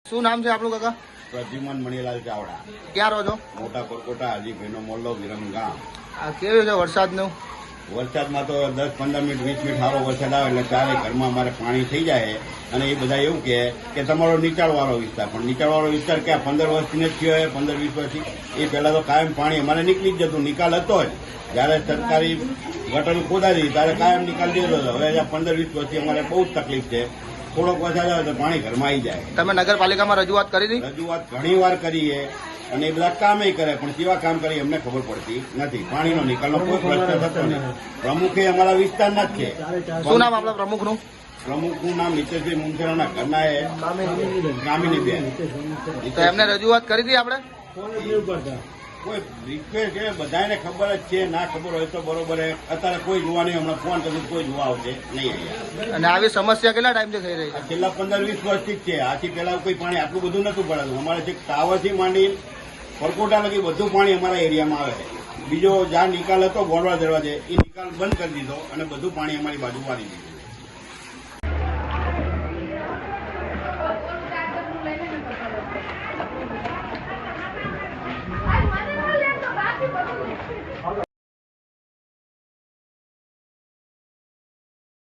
શું નામ છે આપણું કાકા? પ્રદ્યુમન મણીલાલ ચાવડા, ક્યાં રહો છો? મોટા પરકોટા, હાજીભાઈનો મોલ્લો, વિરમગામ. આ કેવું છે વરસાદનું? વરસાદમાં તો 10-15 મિનિટ 20 મિનિટ સારો વરસાદ આવે એટલે ચારે ઘરમાં અમારે પાણી થઈ જાય. અને એ બધા એવું કે તમારો નીચાણવાળો વિસ્તાર, પણ નીચાણવાળો વિસ્તાર ક્યાં 15 વર્ષથી નથી થયો હોય, 15-20 વર્ષથી. એ પહેલા તો કાયમ પાણી અમારે નીકળી જ જતું, નિકાલ હતો જ. જયારે સરકારી ગટર ખોદાઈ દીધી ત્યારે કાયમ નિકાલ દીધો હતો. હવે 15-20 વર્ષથી અમારે બહુ જ તકલીફ છે. થોડોક વરસાદ આવે તો પાણી ઘરમાં આવી જાય. તમે નગરપાલિકામાં રજૂઆત કરી હતી? રજૂઆત ઘણી વાર કરીએ અને એ બધા કામે કરે, પણ કેવા કામ કરીએ અમને ખબર પડતી નથી. પાણીનો નિકાલનો કોઈ પ્રશ્ન થતો નથી. પ્રમુખે અમારા વિસ્તારના જ છે. શું નામ આપણા પ્રમુખનું? પ્રમુખનું નામ મિતેશભાઈ મુંસરાના ઘરના એ ગામિનીબેન. તો એમને રજૂઆત કરી હતી આપણે? કોઈ રિક્વેસ્ટ છે, બધાને ખબર જ છે. ના ખબર હોય તો બરોબર. અત્યારે કોઈ જોવા નહીં, હમણાં ફોન કરશું કોઈ જોવા આવશે નહીં અહીંયા. અને આવી સમસ્યા કેટલા ટાઈમથી થઈ રહી છે? છેલ્લા 15-20 વર્ષથી જ છે. આથી પહેલા કોઈ પાણી આટલું બધું નતું પડાતું. અમારે જે ટાવરથી માંડી પરકોટા લગી બધું પાણી અમારા એરિયામાં આવે છે. બીજો જ્યાં નિકાલ હતો ગોળવા દરવાજે, એ નિકાલ બંધ કરી દીધો અને બધું પાણી અમારી બાજુ વાળી દીધું.